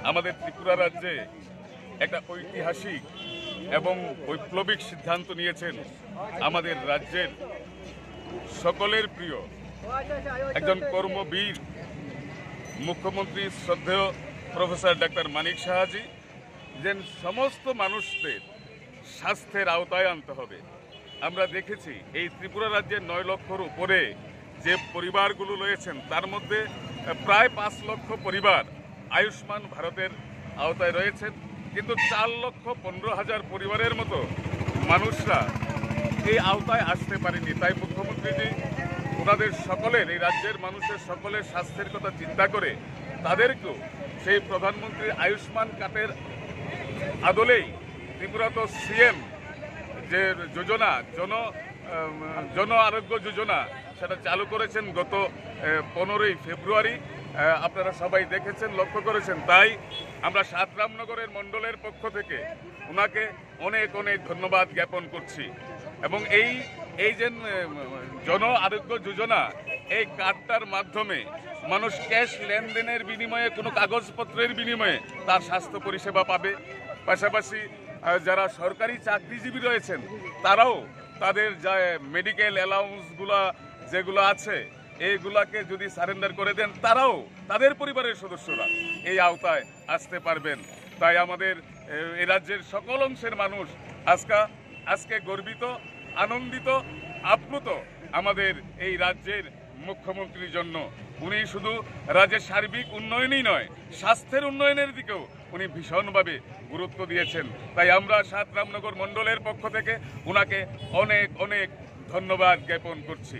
আমাদের ত্রিপুরা রাজ্যে একটা ঐতিহাসিক এবং বৈপ্লবিক সিদ্ধান্ত নিয়েছেন আমাদের রাজ্যের সকলের প্রিয় একজন কর্মবীর মুখ্যমন্ত্রী শ্রদ্ধেয় প্রফেসর ডক্টর মানিক সাহাজি, যে সমস্ত মানুষদের স্বাস্থ্যের আওতায় আনতে হবে। আমরা দেখেছি এই ত্রিপুরা রাজ্যের 9 লক্ষর উপরে যে পরিবারগুলো রয়েছেন তার মধ্যে প্রায় 5 লক্ষ পরিবার আয়ুষ্মান ভারতের আওতায় রয়েছেন, কিন্তু 4,15,000 পরিবারের মতো মানুষরা এই আওতায় আসতে পারেনি। তাই মুখ্যমন্ত্রীজি ওনাদের সকলের, এই রাজ্যের মানুষের সকলের স্বাস্থ্যের কথা চিন্তা করে তাদেরকেও সেই প্রধানমন্ত্রীর আয়ুষ্মান কার্ডের আদলেই ত্রিপুরা তো সিএম যে যোজনা জন আরোগ্য যোজনা সেটা চালু করেছেন গত 15ই ফেব্রুয়ারি। আপনারা সবাই দেখেছেন, লক্ষ্য করেছেন। তাই আমরা 7 রামনগরের মণ্ডলের পক্ষ থেকে ওনাকে অনেক অনেক ধন্যবাদ জ্ঞাপন করছি। এবং এই যে জন আরোগ্য যোজনা, এই কার্ডটার মাধ্যমে মানুষ ক্যাশ লেনদেনের বিনিময়ে, কোনো কাগজপত্রের বিনিময়ে তার স্বাস্থ্য পরিষেবা পাবে। পাশাপাশি যারা সরকারি চাকরিজীবী রয়েছেন তারাও তাদের যা মেডিকেল অ্যালাউন্সগুলা যেগুলো আছে এইগুলাকে যদি সারেন্ডার করে দেন, তারাও তাদের পরিবারের সদস্যরা এই আওতায় আসতে পারবেন। তাই আমাদের এই রাজ্যের সকল অংশের মানুষ আজকে গর্বিত, আনন্দিত, আপ্লুত আমাদের এই রাজ্যের মুখ্যমন্ত্রীর জন্য। উনি শুধু রাজ্যের সার্বিক উন্নয়নই নয়, স্বাস্থ্যের উন্নয়নের দিকেও উনি ভীষণভাবে গুরুত্ব দিয়েছেন। তাই আমরা 7 রামনগর মণ্ডলের পক্ষ থেকে উনাকে অনেক অনেক ধন্যবাদ জ্ঞাপন করছি।